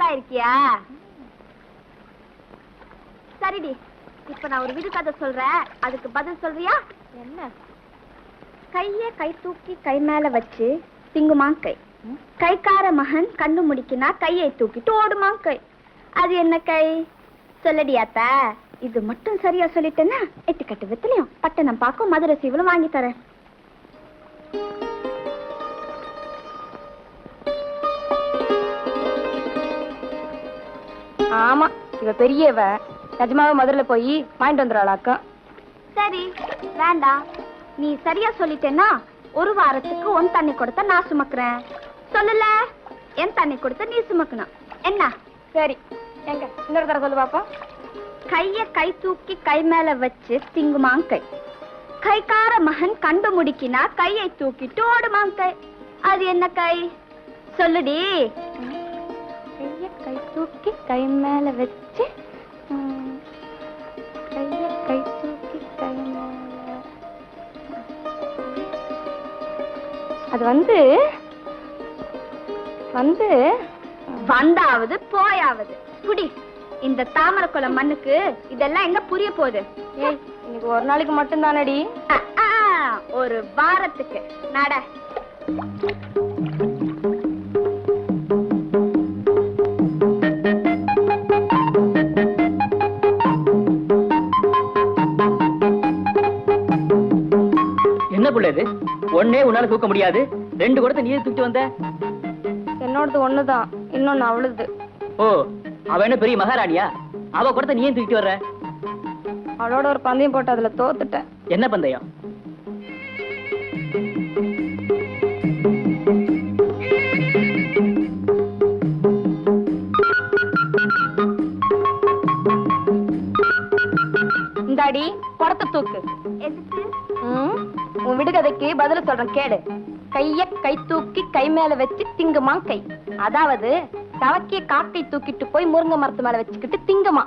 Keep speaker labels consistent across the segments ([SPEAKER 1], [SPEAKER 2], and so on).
[SPEAKER 1] நல்லா இருக்கியா? சரிடி, இப்ப நான் ஒரு விடுகதை சொல்றேன், அதுக்கு பதில் சொல்றியா? என்ன? கைய கை தூக்கி கை மேல வச்சு திங்குமா கை, கைக்கார மகன் கண்ணு முடிக்கினா கையை தூக்கிட்டு ஓடுமா கை. அது என்ன கை? சொல்லடியாத்தா. இது மட்டும் சரியா சொல்லிட்டேன்னா 8 கட்டு வெத்திலையும் பட்டணம் பாக்கும் மதுரை சீவலும் வாங்கி தரேன்.
[SPEAKER 2] ஆமா, இவ பெரியவ. நிஜமாவே மதுரையில போய் வாங்கிட்டு வந்துடுறாளாக்கும்.
[SPEAKER 1] சரி வேண்டாம், நீ சரியா சொல்லிட்டேன்னா 1 வாரத்துக்கு உன் தண்ணி கொடுத்த நான் சுமக்குறேன். சொல்லல, என் தண்ணி கொடுத்த நீ சுமக்கணும். என்ன?
[SPEAKER 2] சரி, எங்க இன்னொரு தர சொல்லு பாப்பா.
[SPEAKER 1] கைய கை தூக்கி கை மேல வச்சு திங்குமாங் கை, கைக்கார மகன் கண்டு முடிக்கினா கையை தூக்கிட்டு ஓடுமாங் கை. அது என்ன கை? சொல்லுடி.
[SPEAKER 2] கைய கை தூக்கி கை மேல வச்சு, கைய கை தூக்கி கை மேல, அது
[SPEAKER 1] வந்தாவது போயாவது குடி. இந்த தாமரக்குளம் மண்ணுக்கு இதெல்லாம் எங்க புரிய போகுது?
[SPEAKER 2] ஏய், இன்னைக்கு ஒரு நாளைக்கு மட்டும் தானடி.
[SPEAKER 1] 1 வாரத்துக்கு நட.
[SPEAKER 3] என்ன புள்ள இது? ஒன்னே உன்னால தூக்க முடியாது, 2 குடத்தை நீயே தூக்கி வந்த.
[SPEAKER 2] என்னோடது ஒண்ணுதான், இன்னொன்னு அவளுது.
[SPEAKER 3] ஓ, அவ என்ன பெரிய மகாராணியா? அவ குடத்தை நீயே தூக்கிட்டு வர்ற?
[SPEAKER 2] அவளோட ஒரு பந்தயம் போட்டு அதுல தோத்துட்டேன்.
[SPEAKER 3] என்ன பந்தயம்?
[SPEAKER 2] இந்தாடி குடத்தை தூக்கு.
[SPEAKER 1] எதுக்கு?
[SPEAKER 2] உன் விடுகதைக்கு பதில சொல்றேன் கேளு. கைய கை தூக்கி கை மேல வச்சு திங்குமா கை, அதாவது தவக்கிய காக்கை தூக்கிட்டு போய் முருங்கை மரத்து மேல வச்சுக்கிட்டு திங்குமா.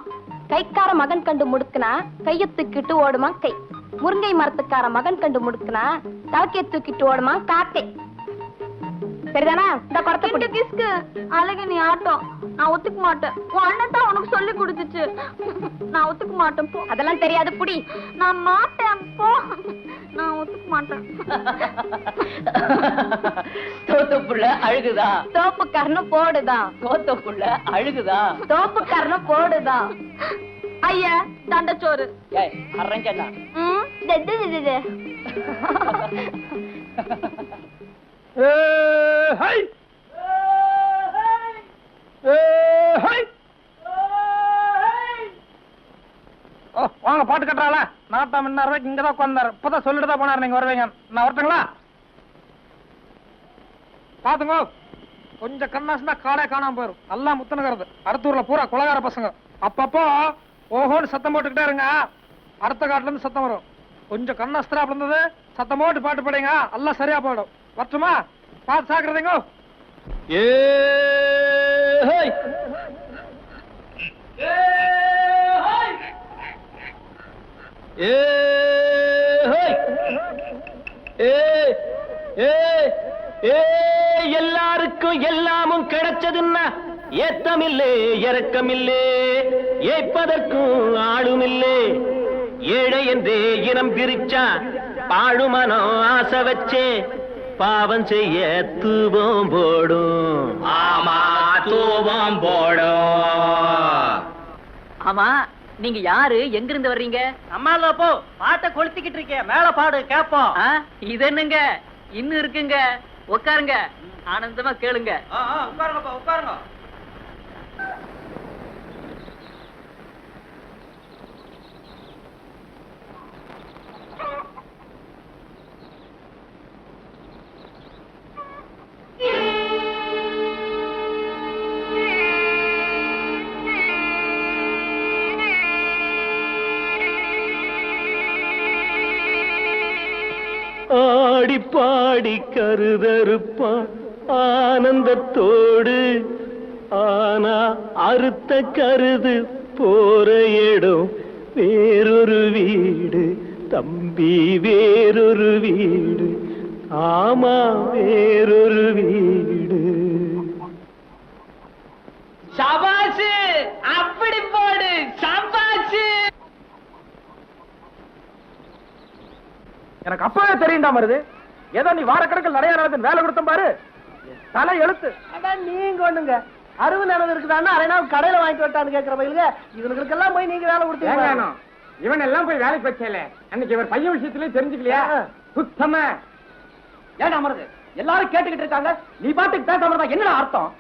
[SPEAKER 2] கைக்கார மகன் கண்டு முடுக்குனா கைய தூக்கிட்டு ஓடுமா கை, முருங்கை மரத்துக்கார மகன் கண்டு முடுக்குனா தவக்கிய தூக்கிட்டு ஓடுமா காக்கை. சரிதானா? இந்த குடத்தை
[SPEAKER 1] கிஸ்கு அழகு நீ ஆட்டம். நான் ஒத்துக்க மாட்டேன். உன் அண்ணன் தான் உனக்கு சொல்லி கொடுத்துச்சு. நான் ஒத்துக்க மாட்டேன் போ.
[SPEAKER 2] அதெல்லாம் தெரியாது புடி.
[SPEAKER 1] நான் மாட்டேன் போ. நான் ஒத்துக்க மாட்டேன்.
[SPEAKER 3] தோத்துப்புள்ள அழுகுதா?
[SPEAKER 2] தோப்பு கர்ணம் போடுதான்.
[SPEAKER 3] தோத்துப்புள்ள அழுகுதா?
[SPEAKER 2] தோப்பு கர்ணம் போடுதான்.
[SPEAKER 1] ஐயா தண்டச்சோறு.
[SPEAKER 3] ஏய் அரஞ்சனா.
[SPEAKER 4] வாங்க பாட்டு கட்டுறாள. நாட்டம் ரூபாய்க்கு இங்கதான் உட்கார்ந்தாரு. இப்பதான் சொல்லிட்டு தான் போனாரு, நீங்க வருவீங்க. நான் வரட்டுங்களா? பாத்துங்க, கொஞ்சம் கண்ணாசுனா காடே காணாம போயிரும். நல்லா முத்தனுங்கிறது. அடுத்த ஊர்ல பூரா குலகார பசங்க. அப்பப்போ ஓஹோன்னு சத்தம் போட்டுக்கிட்டே இருங்க. அடுத்த காட்டுல இருந்து சத்தம் வரும். கொஞ்சம் கண்ணாஸ்திரா இருந்தது சத்தம் போட்டு பாட்டு போடுங்க, எல்லாம் சரியா போயிடும். வரட்டுமா? பார்த்து சாக்குறதுங்க.
[SPEAKER 5] எல்லாருக்கும் எல்லாமும் கிடைச்சதுன்னா ஏத்தமில்லே இறக்கமில்லே, ஏற்பதற்கும் ஆளுமில்லே. ஏழை என்றே இனம் பிரிச்சா பாழுமனோ ஆசை வச்சே பாவம் செய்ய தூபம் போடும்.
[SPEAKER 3] ஆமா, தூபம் போடும். ஆமா, நீங்க யாரு? எங்க இருந்து வர்றீங்க?
[SPEAKER 4] அம்மால போ, பாட்டை கொளுத்திக்கிட்டு இருக்கே, மேல பாடு கேப்போம்.
[SPEAKER 3] இது என்னங்க இன்னும் இருக்குங்க? உட்காருங்க, ஆனந்தமா கேளுங்க.
[SPEAKER 4] உட்காருங்கப்பா, உட்காருங்க.
[SPEAKER 5] ஆடி பாடி கருதறுப்பான் ஆனந்தத்தோடு, ஆனா அறுத்த கருது போற இடம் வேறொரு வீடு தம்பி, வேறொரு வீடு. ஆமா, வேறொரு வீடு.
[SPEAKER 3] சபாஷு, அப்படி போடு, சபாஷு.
[SPEAKER 4] எனக்கு அப்பவே தெரியும்டா மருது. ஏதோ நீ வாரக்கணக்கில் நிறைய நடந்து வேலை கொடுத்த பாரு, தலை எழுத்து.
[SPEAKER 5] அதான் நீங்க ஒண்ணுங்க அறுவு நிலவு இருக்குதான்னா அரை நாள் கடையில வாங்கிட்டு வரட்டான்னு கேட்கிற பயிலுங்க. இவனுக்கெல்லாம் போய் நீங்க வேலை கொடுத்தீங்க.
[SPEAKER 4] இவன் எல்லாம் போய் வேலைக்கு வச்சேல, அன்னைக்கு இவர் பையன் விஷயத்திலே தெரிஞ்சுக்கலையா? சுத்தமா
[SPEAKER 3] ஏன் அமருது? எல்லாரும் கேட்டுக்கிட்டு இருக்காங்க, நீ பாட்டுக்கு பேசாம இருந்தா என்னடா அர்த்தம்?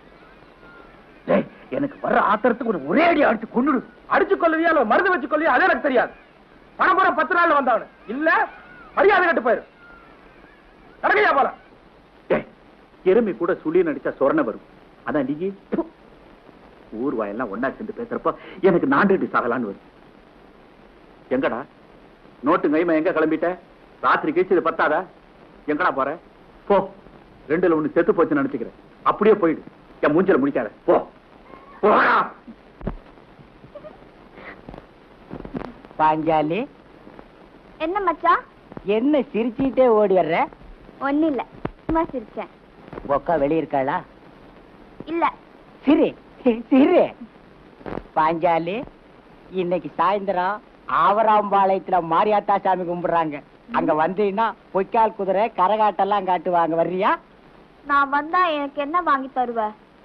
[SPEAKER 4] எனக்கு வர்ற ஆத்திரத்துக்கு ஒரு ஒரே அடி அடிச்சு கொண்டுடு. அடிச்சு கொள்ளுவியா இல்ல மருந்து வச்சு கொள்ளுவியா அதே எனக்கு தெரியாது. பணப்புற 10 நாள்ல வந்தவனு இல்ல மரியாதை கட்டு போயிரு. நடக்கையா போல.
[SPEAKER 6] எருமை கூட சுழி நடிச்சா சொரண வரும். அதான் நீ ஊர் வாயெல்லாம் ஒன்னா சேர்ந்து பேசுறப்ப எனக்கு நாண்டு சாகலான்னு வரும். எங்கடா நோட்டு கைமா எங்க கிளம்பிட்ட? ராத்திரி கழிச்சு இது பத்தாதா? எங்கடா போற? போ, 2ல 1 செத்து போச்சு நினைச்சுக்கிறேன். அப்படியே போயிடு, என் மூஞ்சில முடிக்காத. போ போடா.
[SPEAKER 7] பாஞ்சாலி,
[SPEAKER 1] என்ன மச்சான்?
[SPEAKER 7] என்ன சிரிச்சுட்டே ஓடி வர்ற?
[SPEAKER 1] ஒன்னும் இல்ல, சும்மா சிரிச்சேன்.
[SPEAKER 7] ஒக்கா வெளிய இருக்காளா?
[SPEAKER 1] இல்ல.
[SPEAKER 7] சிரி சிரி. பாஞ்சாலி, இன்னைக்கு சாயந்தரம் ஆவராம்பாளையத்துல மாரியாத்தா சாமி கும்பிடுறாங்க. அங்க வந்தீங்கன்னா பொய்க்கால் குதிரை கரகாட்டெல்லாம் காட்டுவாங்க. வர்றியா?
[SPEAKER 1] நான் வந்தா எனக்கு என்ன வாங்கி தருவ?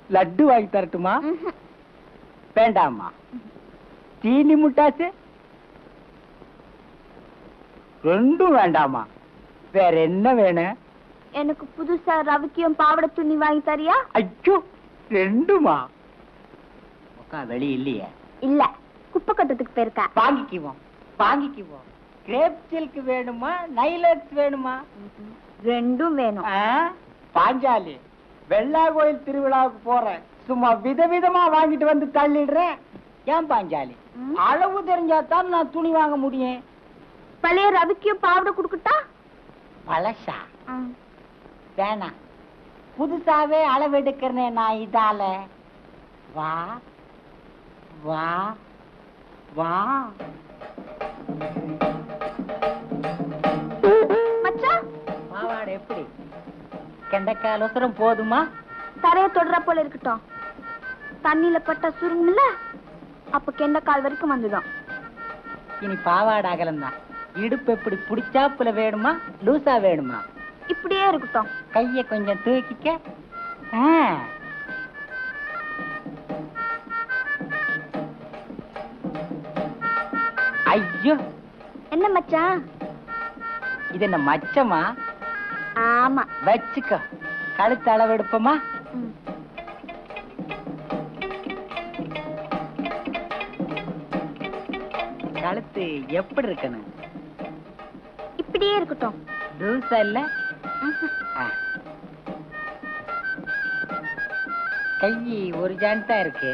[SPEAKER 7] லட்டு வாங்கி தரட்டுமா? வேண்டாமா? தீனி முட்டாசு 2 வேண்டாமா? வேற என்ன வேணும்?
[SPEAKER 1] எனக்கு புதுசா ரவிக்கியும் பாவாடை துணி வாங்கி தரியா?
[SPEAKER 7] ஐயோ, 2மா? ஒக்கா வெளி இல்லையே.
[SPEAKER 1] இல்ல, குப்பை கட்டத்துக்கு போயிருக்கா.
[SPEAKER 7] வாங்கிக்குவோம் வாங்கிக்குவோம். கிரேப் சில்க் வேணுமா நைலக்ஸ் வேணுமா?
[SPEAKER 1] 2ம் வேணும்.
[SPEAKER 7] பாஞ்சாலி, வெள்ளா கோயில் திருவிழாவுக்கு போறேன், சும்மா விதவிதமா வாங்கிட்டு வந்து தள்ளிடுறேன். ஏன் பாஞ்சாலி, அளவு தெரிஞ்சாதான் நான் துணி வாங்க முடியும்.
[SPEAKER 1] பழைய ரவிக்கியும் பாவாடை குடுக்கட்டா?
[SPEAKER 7] பழசா? வேணாம், புதுசாவே அளவெடுக்கிறேன் நான் இதால. வா வா வா.
[SPEAKER 1] மச்சான்,
[SPEAKER 7] பாவாடை எப்படி? கெண்டைக்கால் ஒசரம் போதுமா?
[SPEAKER 1] தரைய தொடர போல இருக்கட்டும். தண்ணியில பட்டா சுருங்கும்ல, அப்ப கெண்ட கால் வரைக்கும் வந்துடும்.
[SPEAKER 7] இனி பாவாடை அகலம் தான். இடுப்பு எப்படி புடிச்சாப்புல வேணுமா லூசா வேணுமா?
[SPEAKER 1] இப்படியே இருக்கட்டும்.
[SPEAKER 7] கைய கொஞ்சம் தூக்கிக்க. ஐயோ,
[SPEAKER 1] என்ன மச்சான்?
[SPEAKER 7] இது என்ன மச்சமா?
[SPEAKER 1] ஆமா.
[SPEAKER 7] வச்சுக்க. கழுத்து அளவெடுப்போமா? கழுத்து எப்படி இருக்கணும்?
[SPEAKER 1] இப்படியே இருக்கட்டும்.
[SPEAKER 7] லூசா இல்ல? கை ஒரு ஜான் தான் இருக்கு.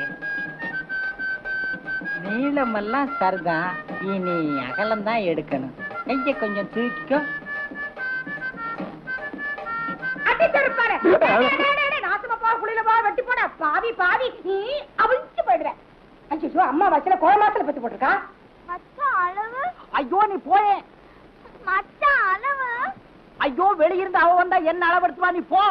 [SPEAKER 7] நீளமெல்லாம் சரிதான், இனி அகலம் தான் எடுக்கணும். கைய கொஞ்சம் தூக்கிக்கோ.
[SPEAKER 2] அம்மா வச்சல கோமாசல பத்தி போட்டிருக்கா.
[SPEAKER 1] மச்சான் அளவு.
[SPEAKER 7] ஐயோ நீ போயே.
[SPEAKER 1] மச்சான் அளவு.
[SPEAKER 7] ஐயோ, வெளியிருந்து அவ வந்தா என்ன அளவெடுத்துவா? நீ போ.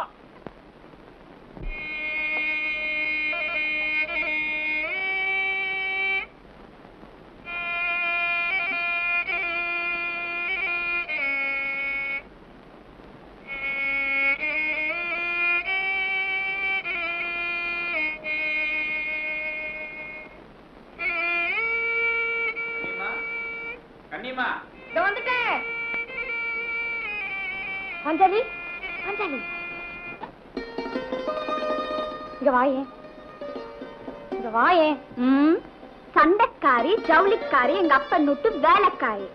[SPEAKER 3] கண்ணிமா,
[SPEAKER 2] வந்துட்டேன். அஞ்சலி, அஞ்சலி, இங்க வாயே, இங்க வாயே.
[SPEAKER 1] சண்டைக்காரி, ஜவுளிக்காரி, எங்க அப்பா நுட்டு வேலைக்காரி.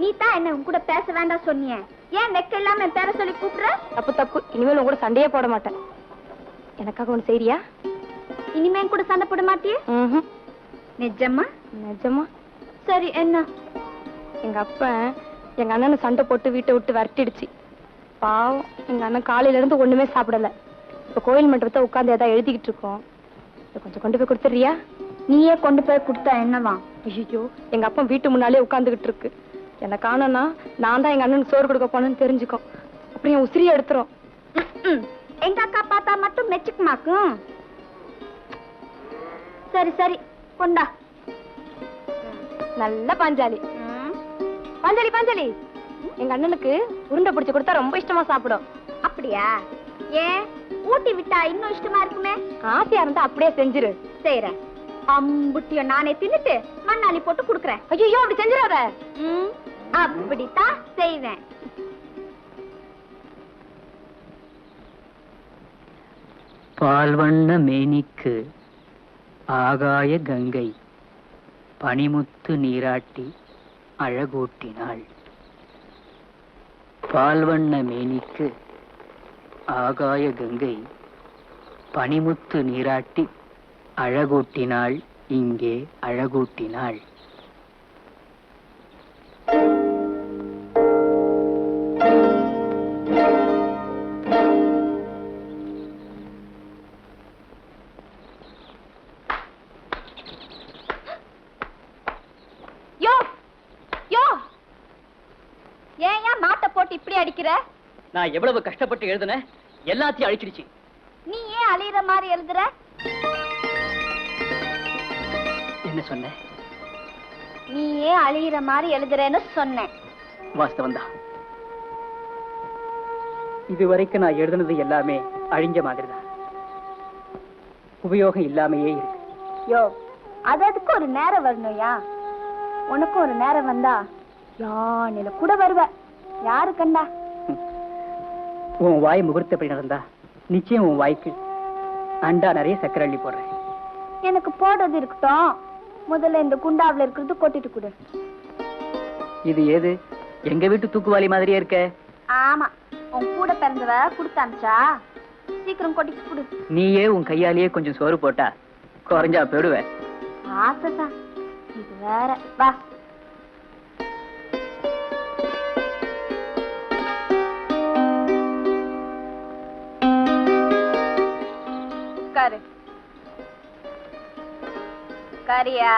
[SPEAKER 1] நீ தான் என்ன உன் கூட பேச வேண்டாம் சொன்னிய. ஏன் வெக்க இல்லாம என் பேரை சொல்லி கூப்பிடுற?
[SPEAKER 2] தப்பு தப்பு. இனிமேல் உங்க கூட சண்டையே போட மாட்டேன். எனக்காக ஒண்ணு செய்றியா?
[SPEAKER 1] இனிமே கூட சண்டை போட மாட்டியே? நிஜமா?
[SPEAKER 2] நிஜமா.
[SPEAKER 1] சரி, என்ன?
[SPEAKER 2] எங்க அப்பா எங்க அண்ணனை சண்டை போட்டு வீட்டை விட்டு விரட்டிடுச்சு. பாவம், எங்க அண்ணன் காலையில இருந்து ஒண்ணுமே சாப்பிடல. இப்ப கோயில் மண்டபத்தை உட்கார்ந்து ஏதாவது எழுதிக்கிட்டு இருக்கோம். கொஞ்சம் கொண்டு போய் கொடுத்துறியா?
[SPEAKER 1] நீயே கொண்டு போய் கொடுத்தா என்னவா?
[SPEAKER 2] ஐயோ, எங்க அப்பா வீட்டு முன்னாலே உட்கார்ந்துகிட்டு இருக்கு. என்ன காணோம்னா நான் தான் எங்க அண்ணனுக்கு சோறு கொடுக்க போனேன்னு தெரிஞ்சுக்கும். அப்புறம் என் உசிரியை எடுத்துரும்.
[SPEAKER 1] எங்க அக்கா பார்த்தா மட்டும் மெச்சுக்குமாக்கும். சரி சரி கொண்டா.
[SPEAKER 2] நல்ல பாஞ்சாலி. பாஞ்சாலி பாஞ்சாலி, எங்க அண்ணனுக்கு உருண்டை பிடிச்சு கொடுத்தா ரொம்ப இஷ்டமா சாப்பிடும்.
[SPEAKER 1] அப்படியா? ஏன் ஊட்டி விட்டா இன்னும் இஷ்டமா இருக்குமே.
[SPEAKER 2] ஆசையா இருந்தா அப்படியே செஞ்சிரு.
[SPEAKER 1] செய்யறேன். அம்புட்டிய நானே தின்னுட்டு மண்ணாலி போட்டு குடுக்கறேன்.
[SPEAKER 2] ஐயோ அப்படி செஞ்சிடாத.
[SPEAKER 1] அப்படித்தான் செய்வேன்.
[SPEAKER 3] பால்வண்ண மேனிக்கு ஆகாய கங்கை பனிமுத்து நீராட்டி அழகூட்டினாள். பால்வண்ண மேனிக்கு ஆகாய கங்கை பனிமுத்து நீராட்டி அழகூட்டினாள், இங்கே அழகூட்டினாள்.
[SPEAKER 2] யோ யோ, ஏன் மாட்டை போட்டு இப்படி அடிக்கிற?
[SPEAKER 3] நான் எவ்வளவு கஷ்டப்பட்டு எழுதுனேன், எல்லாத்தையும் அழிச்சிடுச்சு.
[SPEAKER 1] நீ ஏன் அழியிற மாதிரி எழுதுற?
[SPEAKER 3] என்ன சொன்ன?
[SPEAKER 1] நீ ஏன் அழியிற மாதிரி எழுதுறேன்னு சொன்னேன்.
[SPEAKER 3] வாஸ்தவம் தான். இதுவரைக்கும் நான் எழுதுனது எல்லாமே அழிஞ்ச மாதிரி தான். உபயோகம் இல்லாமையே இருக்கு.
[SPEAKER 1] யோ, அதுக்கு ஒரு நேரம் வரணும்யா. உனக்கும் ஒரு நேரம் வந்தா யானையில கூட வருவ. யாரு கண்டா?
[SPEAKER 3] உன் வாய் முகூர்த்தப்படி நடந்தா நிச்சயம் உன் வாய்க்கு அண்டா நிறைய சக்கரை அள்ளி போடுறேன்.
[SPEAKER 1] எனக்கு போடுறது இருக்கட்டும், முதல்ல இந்த குண்டாவில இருக்கிறது கொட்டிட்டு கொடு.
[SPEAKER 3] இது ஏது? எங்க வீட்டு தூக்குவாளி மாதிரியே இருக்க.
[SPEAKER 1] ஆமா, உன் கூட பிறந்தவ குடுத்தாச்சா, சீக்கிரம் கொட்டிட்டு கொடு.
[SPEAKER 3] நீயே உன் கையாலேயே கொஞ்சம் சோறு போட்டா குறைஞ்சா போயிடுவேன்.
[SPEAKER 1] ஆசைதான், இது வேற. வா. உட்காரு. உட்காரியா?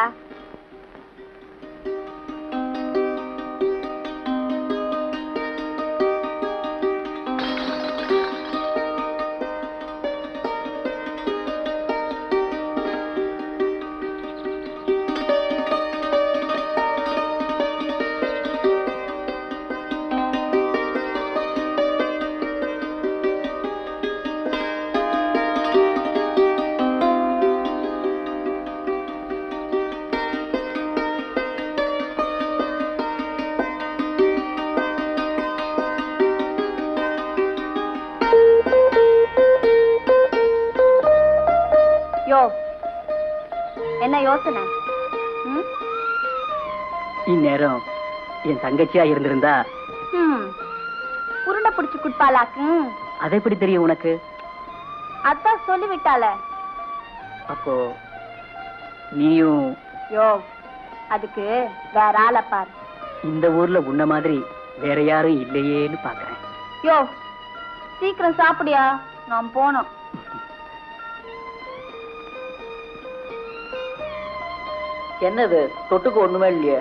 [SPEAKER 1] யோ, என்ன யோசனை?
[SPEAKER 3] இந்நேரம் என் தங்கச்சியா இருந்திருந்தா
[SPEAKER 1] உருண்டை பிடிச்சு குடுப்பாளாக்கு.
[SPEAKER 3] அதை எப்படி தெரியும் உனக்கு?
[SPEAKER 1] அதான் சொல்லிவிட்டாள.
[SPEAKER 3] அப்போ நீயும்
[SPEAKER 1] யோ, அதுக்கு வேற ஆளை பாரு.
[SPEAKER 3] இந்த ஊர்ல உன்ன மாதிரி வேற யாரும் இல்லையேன்னு பாக்குறேன்.
[SPEAKER 1] யோ, சீக்கிரம் சாப்பிடியா, நான் போனோம்.
[SPEAKER 3] என்னது தொட்டுக்கு ஒண்ணுமே இல்லையே?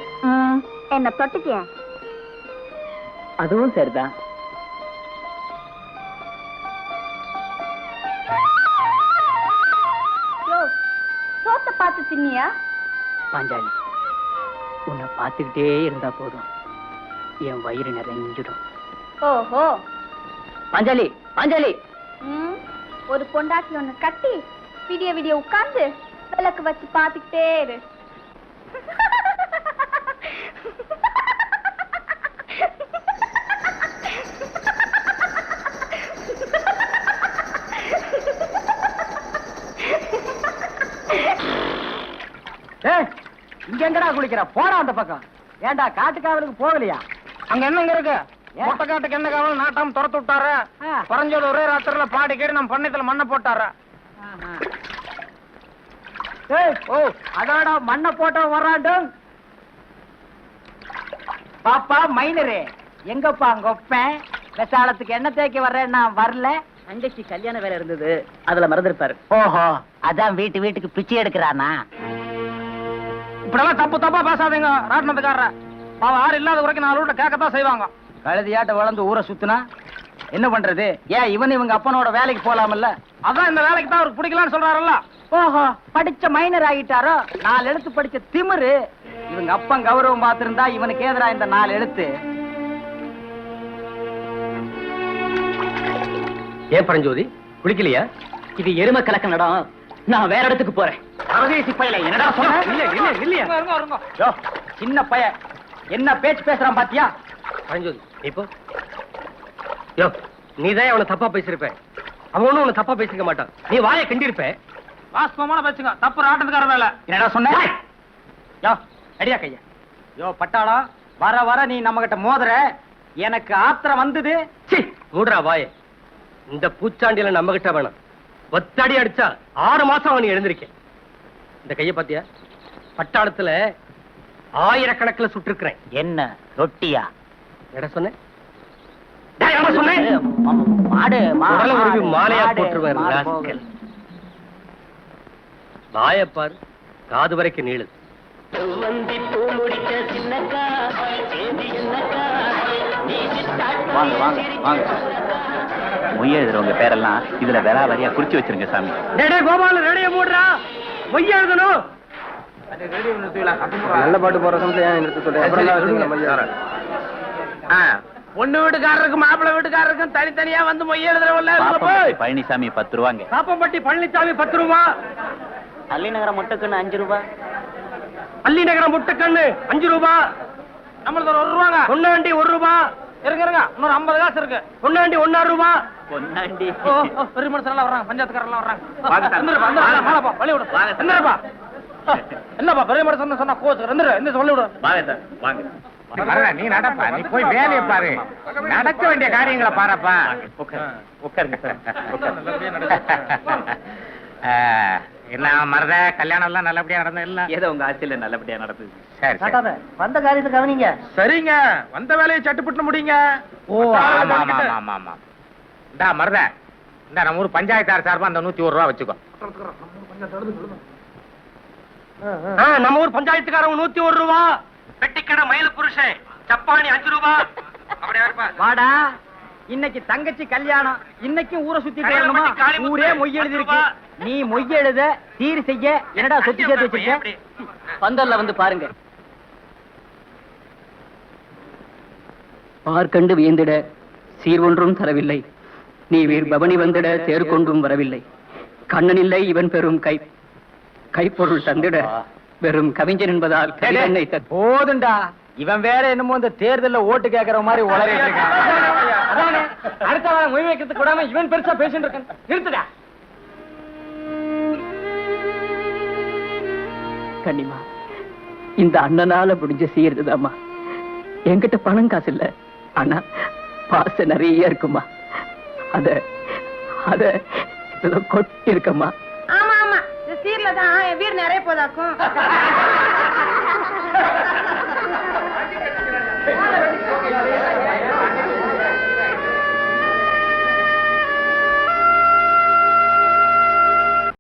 [SPEAKER 1] என்ன தொட்டுக்க?
[SPEAKER 3] அதுவும் சரிதான்.
[SPEAKER 1] யோ, சோத்த பார்த்து தின்னியா?
[SPEAKER 3] பாஞ்சாலி, உன்னை பார்த்துக்கிட்டே இருந்தா போதும், என் வயிறு நிறைஞ்சிடும்.
[SPEAKER 1] ஓஹோ.
[SPEAKER 3] பாஞ்சாலி, பாஞ்சாலி,
[SPEAKER 1] ஒரு பொண்டாட்டி ஒண்ணு கட்டி விடிய விடிய உட்கார்ந்து விளக்கு வச்சு பாத்துக்கிட்டே இரு.
[SPEAKER 7] இங்க எங்கடா குளிக்கிற? போடா அந்த பக்கம். ஏண்டா காட்டுக்காவலுக்கு போகலையா?
[SPEAKER 4] அங்க என்னங்க இருக்கு? மொட்டை காட்டுக்கு என்ன காவல் நாட்டாம துரத்து விட்டாரு. பரஞ்சோல் ஒரே ராத்திரில பாடி கேட்டு நம்ம பண்ணையத்துல மண்ணை போட்டாரு.
[SPEAKER 7] ஓ, அதோட மண்ணை போட்ட வர்றாண்டும். பாப்பா மைனரே, எங்கப்பா கொப்பேன்? விசாலத்துக்கு என்ன தேய்க்க வர்றேன், நான் வரல.
[SPEAKER 3] தங்கச்சி கல்யாண வேலை இருந்தது, அதுல மறந்துருப்பாரு.
[SPEAKER 7] ஓஹோ, அதான் வீட்டுக்கு பிச்சை எடுக்கிறானா?
[SPEAKER 4] இப்படிலாம் தப்பு தப்பா பேசாதீங்க ராட்டினத்துக்காரர. அவன் யாரும் இல்லாத வரைக்கும் 4 வீட்டை கேட்கத்தான் செய்வாங்க.
[SPEAKER 7] கழுதியாட்ட வளர்ந்து ஊரை சுத்தினா என்ன பண்றது? ஏன் இவங்க அப்பனோட வேலைக்கு போலாமல்ல?
[SPEAKER 4] அதான் இந்த வேலைக்கு தான் அவருக்கு பிடிக்கலான்னு சொல்றாருல்ல.
[SPEAKER 7] ஓஹோ, படிச்ச மைனர் ஆகிட்டாரோ? 4 எழுத்து படிச்ச திமிரு. இவங்க அப்பன் கௌரவம் பார்த்திருந்தா இவனுக்கு ஏதரா இந்த 4 எழுத்து?
[SPEAKER 3] ஏன் பரஞ்சோதி குளிக்கலையா? இது எருமை கலக்க நடம். நான் வேற இடத்துக்கு போறேன்.
[SPEAKER 7] பரதேசி பையல என்னடா சொன்ன?
[SPEAKER 4] இல்லையா இருங்க.
[SPEAKER 7] யோ, சின்ன பைய என்ன பேச்சு பேசுறான் பாத்தியா?
[SPEAKER 3] பரஞ்சோதி இப்போ யோ, நீதான் அவனை தப்பா பேசிருப்ப. அவன் ஒண்ணும் உன்னை தப்பா பேசிக்க மாட்டான். நீ வாயை கிண்டிருப்ப.
[SPEAKER 4] வாஸ்தவமான பேசுங்க. தப்பு ஆட்டத்துக்கார வேலை.
[SPEAKER 7] என்னடா சொன்ன? யோ, அடியா கையா. யோ பட்டாளா, வர நீ நம்ம கிட்ட மோதுற. எனக்கு ஆத்திரம் வந்தது.
[SPEAKER 3] மூடுறா வாயை. இந்த பூச்சாண்டியில நம்ம கிட்ட வேணாம். ஒத்தடி அடிச்சா 6 மாசம் அவன் எழுந்திருக்க. இந்த கைய பாத்தியா? பட்டாளத்துல 1000கணக்கில் சுட்டிருக்கிறேன்.
[SPEAKER 7] என்ன ரொட்டியா?
[SPEAKER 3] எட சொன்னேன்.
[SPEAKER 7] மாடு
[SPEAKER 3] உடலை உருவி மாலையா போட்டுருவேன் ராஸ்கல். வாயப்பார் காது வரைக்கும் நீளு.
[SPEAKER 6] வாங்க வாங்க வாங்க. மொய் எழுதுறவங்க பேரெல்லாம் இதுல வேளா வரியா குறிச்சு வச்சிருங்க சாமி.
[SPEAKER 3] கோபால ரெடிய மூடுறா. மொய் எழுதணும்.
[SPEAKER 5] நல்ல பாட்டு போற சமயத்துல நிறுத்த சொல்றேன்.
[SPEAKER 4] பொண்ணு வீட்டுக்காரருக்கு மாப்பிள்ளை வீட்டுக்காரருக்கும் தனித்தனியா வந்து மொய் எழுதுறவல்ல.
[SPEAKER 6] பாப்பம்பட்டி பழனிசாமி 10 ரூபாங்க.
[SPEAKER 3] பாப்பம்பட்டி பழனிசாமி 10 ரூபா.
[SPEAKER 7] அள்ளிநகரம் முட்டைக்கண்ணு 5 ரூபாய்.
[SPEAKER 3] அள்ளிநகரம் முட்டைக்கண்ணு 5 ரூபா.
[SPEAKER 4] நம்மளுக்கு 1 ரூபாங்க.
[SPEAKER 3] பொன்னாண்டி 1 ரூபா.
[SPEAKER 4] இருங்க இன்னொரு 50 காசு இருக்கு.
[SPEAKER 3] பொன்னாண்டி 1 ரூபா.
[SPEAKER 6] பொன்னாண்டி
[SPEAKER 4] பெரிய மனுஷன் வர்றாங்க. பஞ்சாயத்துக்காரெல்லாம் வர்றாங்க.
[SPEAKER 6] வாங்க சார்.
[SPEAKER 4] வந்துருப்பா வழி விடு. வந்துருப்பா. என்னப்பா பெரிய மனுஷன் சொன்னா கோச்சு இந்த சொல்லி விடு.
[SPEAKER 6] வாங்க சார் வாங்க.
[SPEAKER 5] நீ நடப்பா, நீ போய் வேலையை பாரு. நடக்க வேண்டிய காரியங்களை பாருப்பா.
[SPEAKER 6] உட்காருங்க சார்.
[SPEAKER 5] என்ன மருத, கல்யாணம் எல்லாம் நல்லபடியா நடந்தது இல்ல?
[SPEAKER 6] ஏதோ உங்க ஆட்சியில நல்லபடியா நடந்தது.
[SPEAKER 5] சரி சரி.
[SPEAKER 7] வந்த காரியத்தை கவனிங்க.
[SPEAKER 4] சரிங்க, வந்த வேலையை சட்டுப்பட்டு முடிங்க.
[SPEAKER 5] ஓ ஆமா ஆமா ஆமா ஆமா. இந்தா மருத, இந்த நம்ம ஊர் பஞ்சாயத்தார் சார்பா அந்த 101 ரூபா வச்சுக்கோ.
[SPEAKER 3] நம்ம ஊர் பஞ்சாயத்துக்காரங்க 101 ரூபா. பெட்டிக்கடை மயில புருஷன் சப்பானி 5 ரூபா. அப்படியே இருப்பா.
[SPEAKER 7] வாடா, இன்னைக்கு தங்கச்சி கல்யாணம். இன்னைக்கும் ஊரை சுத்தி
[SPEAKER 3] கல்யாணம் பண்ணி காளி முத்து.
[SPEAKER 7] ஊரே மொய் எழுதி இருக்கு. நீ மொய் எழுத சீர் செய்ய என்னடா சொத்து சேர்த்து வச்சிருக்க? பந்தல்ல வந்து பாருங்க.
[SPEAKER 3] பார்க்கண்டு வியந்திட சீர் ஒன்றும் தரவில்லை. நீ வீர் பவனி வந்திட தேர்கொண்டும் வரவில்லை. கண்ணன் இல்லை இவன் பெரும் கைப்பொருள் தந்திட வெறும் கவிஞன் என்பதால் கவிஞனை
[SPEAKER 7] போதுண்டா. இவன் வேற என்னமோ இந்த தேர்தல்ல ஓட்டு கேட்கற மாதிரி உளறிட்டு இருக்கான்.
[SPEAKER 3] அடுத்த மொழி வைக்கிறதுக்கு கூடாம இவன் பெருசா பேசிட்டு இருக்கான். நிறுத்துடா. கண்ணிமா, இந்த அண்ணனால முடிஞ்ச சீர்துதாம்மா. என்கிட்ட பணம் காசு இல்ல, ஆனா பாச நிறைய இருக்குமா. அத கொட்டி இருக்கம்மா.
[SPEAKER 2] ஆமா ஆமா, இந்த சீர்ல தான் என் வீடு நிறைய போதாக்கும்.